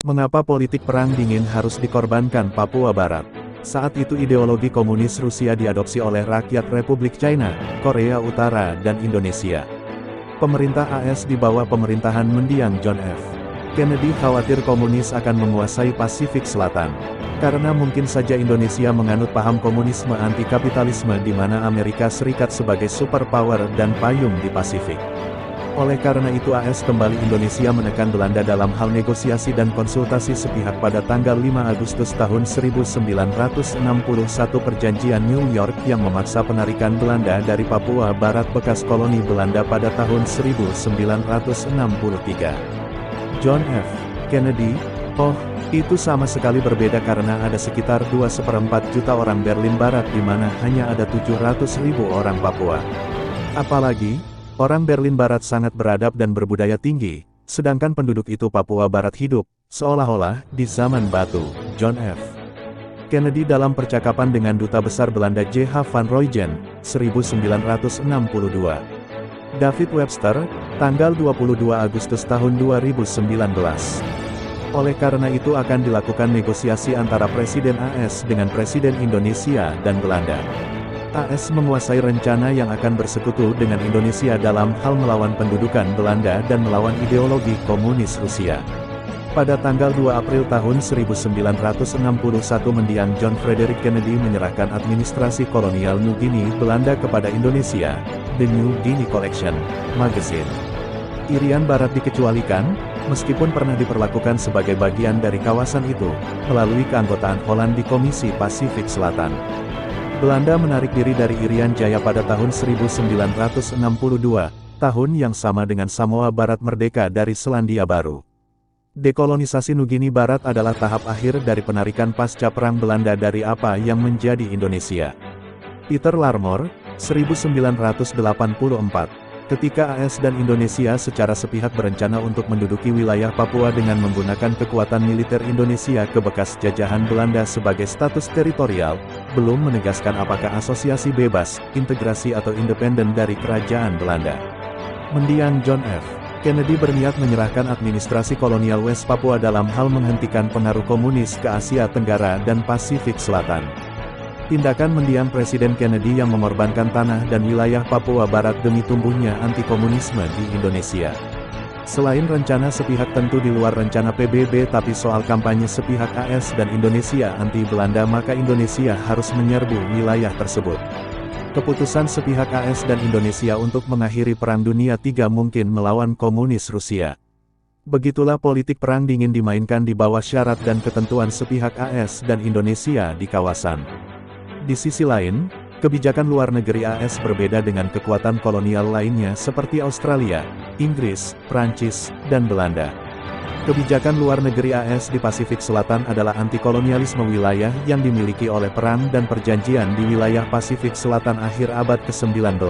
Mengapa politik perang dingin harus dikorbankan Papua Barat? Saat itu ideologi komunis Rusia diadopsi oleh rakyat Republik China, Korea Utara dan Indonesia. Pemerintah AS di bawah pemerintahan mendiang John F. Kennedy khawatir komunis akan menguasai Pasifik Selatan. Karena mungkin saja Indonesia menganut paham komunisme anti-kapitalisme di mana Amerika Serikat sebagai superpower dan payung di Pasifik. Oleh karena itu AS kembali Indonesia menekan Belanda dalam hal negosiasi dan konsultasi sepihak pada tanggal 5 Agustus tahun 1961 Perjanjian New York yang memaksa penarikan Belanda dari Papua Barat bekas koloni Belanda pada tahun 1963. John F. Kennedy, itu sama sekali berbeda karena ada sekitar 2/4 juta orang Berlin Barat di mana hanya ada 700.000 orang Papua. Apalagi, orang Berlin Barat sangat beradab dan berbudaya tinggi, sedangkan penduduk itu Papua Barat hidup, seolah-olah, di zaman batu. John F. Kennedy dalam percakapan dengan Duta Besar Belanda J.H. van Rooijen, 1962. David Webster, tanggal 22 Agustus tahun 2019. Oleh karena itu akan dilakukan negosiasi antara Presiden AS dengan Presiden Indonesia dan Belanda. AS menguasai rencana yang akan bersekutu dengan Indonesia dalam hal melawan pendudukan Belanda dan melawan ideologi komunis Rusia. Pada tanggal 2 April tahun 1961 mendiang John Frederick Kennedy menyerahkan administrasi kolonial New Guinea Belanda kepada Indonesia, The New Guinea Collection, Magazine. Irian Barat dikecualikan, meskipun pernah diperlakukan sebagai bagian dari kawasan itu, melalui keanggotaan Holland di Komisi Pasifik Selatan. Belanda menarik diri dari Irian Jaya pada tahun 1962, tahun yang sama dengan Samoa Barat merdeka dari Selandia Baru. Dekolonisasi New Guinea Barat adalah tahap akhir dari penarikan pasca Perang Belanda dari apa yang menjadi Indonesia. Peter Larmor, 1984. Ketika AS dan Indonesia secara sepihak berencana untuk menduduki wilayah Papua dengan menggunakan kekuatan militer Indonesia ke bekas jajahan Belanda sebagai status teritorial, belum menegaskan apakah asosiasi bebas, integrasi atau independen dari kerajaan Belanda. Mendiang John F. Kennedy berniat menyerahkan administrasi kolonial West Papua dalam hal menghentikan pengaruh komunis ke Asia Tenggara dan Pasifik Selatan. Tindakan mendiang Presiden Kennedy yang mengorbankan tanah dan wilayah Papua Barat demi tumbuhnya anti-komunisme di Indonesia. Selain rencana sepihak tentu di luar rencana PBB tapi soal kampanye sepihak AS dan Indonesia anti-Belanda maka Indonesia harus menyerbu wilayah tersebut. Keputusan sepihak AS dan Indonesia untuk mengakhiri Perang Dunia III mungkin melawan komunis Rusia. Begitulah politik perang dingin dimainkan di bawah syarat dan ketentuan sepihak AS dan Indonesia di kawasan. Di sisi lain, kebijakan luar negeri AS berbeda dengan kekuatan kolonial lainnya seperti Australia, Inggris, Prancis, dan Belanda. Kebijakan luar negeri AS di Pasifik Selatan adalah anti-kolonialisme wilayah yang dimiliki oleh perang dan perjanjian di wilayah Pasifik Selatan akhir abad ke-19.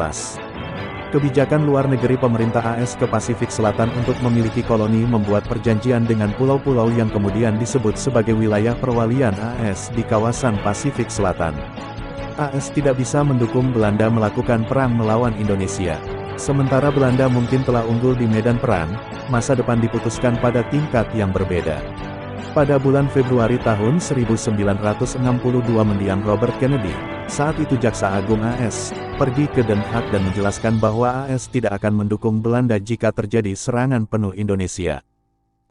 Kebijakan luar negeri pemerintah AS ke Pasifik Selatan untuk memiliki koloni membuat perjanjian dengan pulau-pulau yang kemudian disebut sebagai wilayah perwalian AS di kawasan Pasifik Selatan. AS tidak bisa mendukung Belanda melakukan perang melawan Indonesia. Sementara Belanda mungkin telah unggul di medan perang, masa depan diputuskan pada tingkat yang berbeda. Pada bulan Februari tahun 1962 mendiang Robert Kennedy, saat itu Jaksa Agung AS, pergi ke Den Haag dan menjelaskan bahwa AS tidak akan mendukung Belanda jika terjadi serangan penuh Indonesia.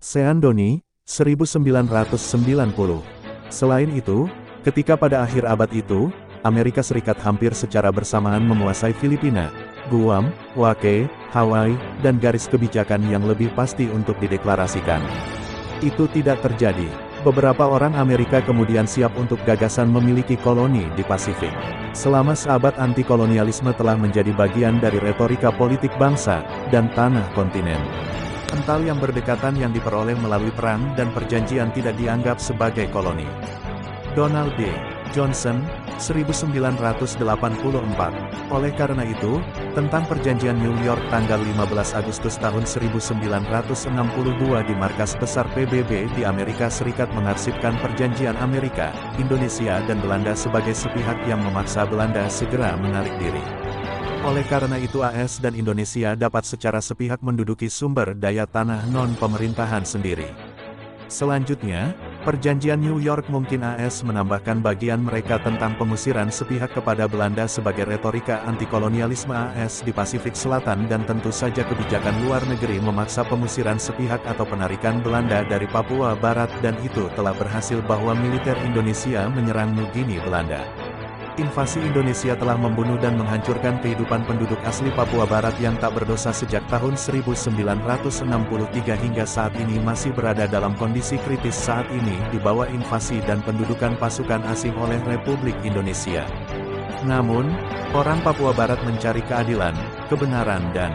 Sean Doni, 1990. Selain itu, ketika pada akhir abad itu, Amerika Serikat hampir secara bersamaan menguasai Filipina, Guam, Wake, Hawaii, dan garis kebijakan yang lebih pasti untuk dideklarasikan. Itu tidak terjadi. Beberapa orang Amerika kemudian siap untuk gagasan memiliki koloni di Pasifik. Selama seabad anti-kolonialisme telah menjadi bagian dari retorika politik bangsa dan tanah kontinen. Kental yang berdekatan yang diperoleh melalui perang dan perjanjian tidak dianggap sebagai koloni. Donald D. Johnson, 1984. Oleh karena itu, tentang perjanjian New York tanggal 15 Agustus tahun 1962 di markas besar PBB di Amerika Serikat mengarsipkan perjanjian Amerika, Indonesia dan Belanda sebagai sepihak yang memaksa Belanda segera menarik diri. Oleh karena itu AS dan Indonesia dapat secara sepihak menduduki sumber daya tanah non-pemerintahan sendiri. Selanjutnya, Perjanjian New York mungkin AS menambahkan bagian mereka tentang pengusiran sepihak kepada Belanda sebagai retorika antikolonialisme AS di Pasifik Selatan dan tentu saja kebijakan luar negeri memaksa pengusiran sepihak atau penarikan Belanda dari Papua Barat dan itu telah berhasil bahwa militer Indonesia menyerang Nugini Belanda. Invasi Indonesia telah membunuh dan menghancurkan kehidupan penduduk asli Papua Barat yang tak berdosa sejak tahun 1963 hingga saat ini masih berada dalam kondisi kritis saat ini di bawah invasi dan pendudukan pasukan asing oleh Republik Indonesia. Namun, orang Papua Barat mencari keadilan, kebenaran dan